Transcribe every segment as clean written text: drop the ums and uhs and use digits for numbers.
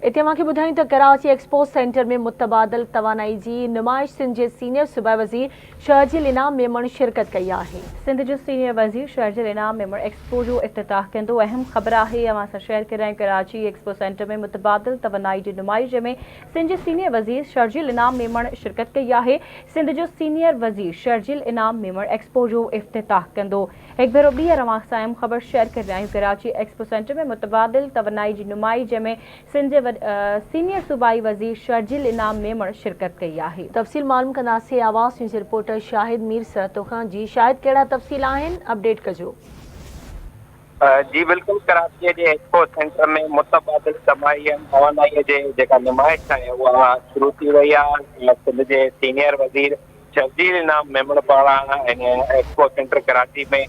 इते मूंखे ॿुधायूं त कराची एक्सपो सेंटर में मुतबादिल तवानाई जी नुमाइश सिंध जे सीनियर सूबाई वज़ीर शहरजील इनाम मेमण शिरकत कई आहे। सिंध जो सीनियर वज़ीर शहरजील इनाम मेमण एक्सपो जो इफ्तिताह कंदो। अहम ख़बर आहे अवां सां शेयर करायूं। कराची एक्सपो सेंटर में मुतबादिल तवानाई जी नुमाइश जंहिंमें सिंध जे सीनियर वज़ीर शहरजील इनाम मेमण शिरकत कई आहे। सिंध जो सीनियर वज़ीर शहरजील इनाम मेमण एक्सपो जो इफ्तिताह कंदो। एक भेरो ॿीहर अवां सां अहम ख़बर शेयर करे रहिया आहियूं। कराची एक्सपो सेंटर में मुतबादिल तवानाई जी नुमाइश जंहिंमें सिंध जे सीनियर सूबाई वज़ीर शहरजील इनाम मेमण शिरकत कई आहे। तफ़सील मालूम कंदासीं आवाज़ न्यूज़ रिपोर्टर शाहिद मीर सरतो खां। जी शाहिद, कहिड़ा तफ़सील आहिनि, अपडेट कजो। जी बिल्कुल, कराची के एक्सपो सेंटर में मुतबादिल तवानाई जे जेका नुमाइश है उहा शुरू थी वई आहे। सिंध जे सीनियर वज़ीर शहरजील इनाम मेमण पारां एक्सपो सेंटर कराची में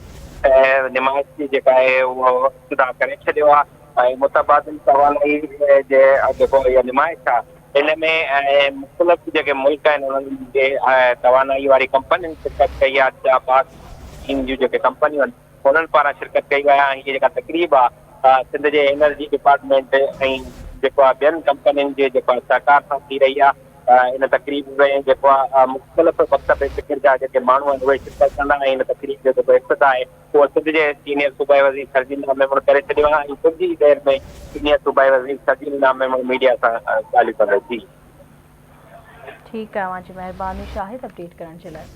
नुमाइश की जेका है वो इब्तिदा करे छॾियो आहे। मुतबादिल तवानाई जे जेको इहा नुमाइश आहे इन में मुख़्तलिफ़ जेके मुल्क आहिनि उन्हनि जे तवानाई वारी कंपनियुनि शिरकत कई आहे। पाक चीन जूं जेके कंपनियूं आहिनि उन्हनि पारां शिरकत कई वई आहे। हीअ जेका तक़रीब आहे सिंध जे एनर्जी डिपार्टमेंट ऐं जेको आहे ॿियनि कंपनियुनि जे जेको आहे सहकार सां थी रही आहे। इन तक़रीब में जेको आहे मुख़्तलिफ़ मकतब फ़िक्र जा जेके माण्हू आहिनि उहे शिरकत कंदा ऐं इन तक़रीब जो जेको इफ्तिताह आहे उहो सिंध जे सीनियर सूबाई वज़ीर शहरजील इनाम मेमण करे छॾियो आहे। ऐं कुझु ई देरि में सीनियर सूबाई वज़ीर शहरजील इनाम मेमण मीडिया सां ॻाल्हियूं कंदो। जी ठीकु आहे, अवां जी महिरबानी शाहिद अपडेट करण जे लाइ।